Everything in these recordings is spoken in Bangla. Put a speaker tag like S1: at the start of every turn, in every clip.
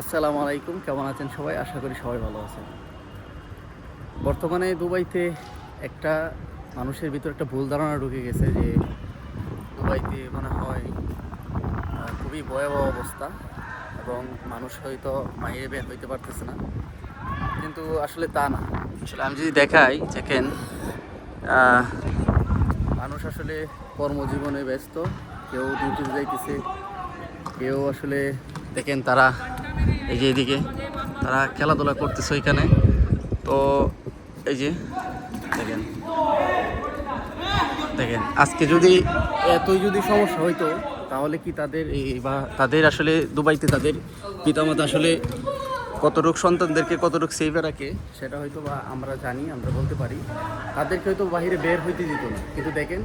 S1: আসসালামু আলাইকুম, কেমন আছেন সবাই? আশা করি সবাই ভালো আছেন। বর্তমানে দুবাইতে একটা মানুষের ভিতর একটা ভুল ধারণা ঢুকে গেছে যে দুবাইতে মনে হয় খুবই ভয়াবহ অবস্থা এবং মানুষ হয়তো বাইরে বের হইতে পারতেছে না, কিন্তু আসলে তা না। আসলে আমি যদি দেখাই, দেখেন মানুষ আসলে কর্মজীবনে ব্যস্ত, কেউ ডিউটিতে যাইতেছে, কেউ আসলে দেখেন তারা এই যে এদিকে তারা খেলাধুলা করতেছে ওইখানে। তো এই যে দেখেন দেখেন আজকে যদি এতই যদি সমস্যা হইতো, তাহলে কি তাদের এই বা তাদের আসলে দুবাইতে তাদের পিতামাতা আসলে কতটুক সন্তানদেরকে কতটুক সেভে রাখে সেটা হয়তো বা আমরা জানি, আমরা বলতে পারি। তাদেরকে হয়তো বাহিরে বের হইতে দিত না, কিন্তু দেখেন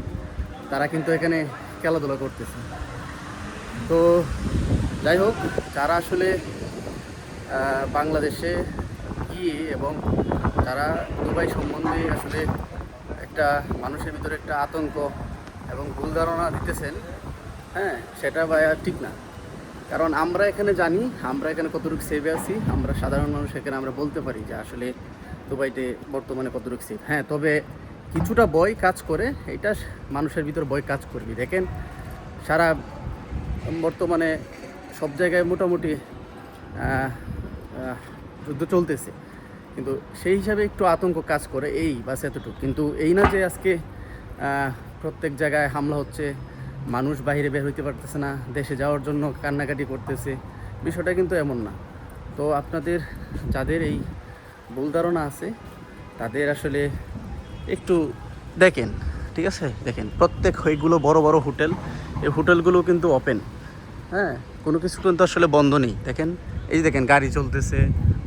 S1: তারা কিন্তু এখানে খেলাধুলা করতেছে। তো যাই হোক, যারা আসলে বাংলাদেশে গিয়ে এবং তারা দুবাই সম্বন্ধে আসলে একটা মানুষের ভিতরে একটা আতঙ্ক এবং ভুল ধারণা দিতেছেন, হ্যাঁ, সেটা ভাইয়া ঠিক না। কারণ আমরা এখানে জানি আমরা এখানে কতটুকু সেভে আছি, আমরা সাধারণ মানুষ এখানে আমরা বলতে পারি যে আসলে দুবাইতে বর্তমানে কতটুকু সেভ। হ্যাঁ, তবে কিছুটা ভয় কাজ করে, এটা মানুষের ভিতর ভয় কাজ করবে। দেখেন সারা বর্তমানে সব জায়গায় মোটামুটি যুদ্ধ চলতেছে, কিন্তু সেই হিসাবে একটু আতঙ্ক কাজ করে, এই বাস এতটুকু। কিন্তু এই না যে আজকে প্রত্যেক জায়গায় হামলা হচ্ছে, মানুষ বাইরে বের হইতে পারতেছে না, দেশে যাওয়ার জন্য কান্নাকাটি করতেছে, বিষয়টা কিন্তু এমন না। তো আপনাদের যাদের এই ভুল ধারণা আছে তাদের আসলে একটু দেখেন, ঠিক আছে? দেখেন প্রত্যেক এইগুলো বড় বড় হোটেল, এই হোটেলগুলো কিন্তু ওপেন, হ্যাঁ, কোনো কিছু কিন্তু আসলে বন্ধ নেই। দেখেন এই যে দেখেন গাড়ি চলতেছে,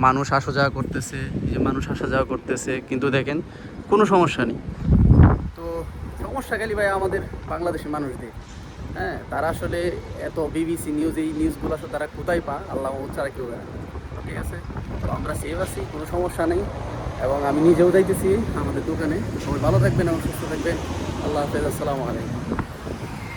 S1: মানুষ আসা যাওয়া করতেছে, এই যে মানুষ আসা যাওয়া করতেছে, কিন্তু দেখেন কোনো সমস্যা নেই। তো সমস্যা খালি ভাই আমাদের বাংলাদেশের মানুষদের, হ্যাঁ, তারা আসলে এত বিবিসি নিউজ, এই নিউজগুলো আসলে তারা কোথায় পা আল্লাহ ছাড়া কেউ জানে না। ঠিক আছে, তো আমরা সেভ আছি, কোনো সমস্যা নেই। এবং আমি নিজেও যাইতেছি আমাদের দোকানে। সবাই ভালো থাকবেন এবং সুস্থ থাকবেন। আল্লাহ হাফেজ, আসসালামু আলাইকুম।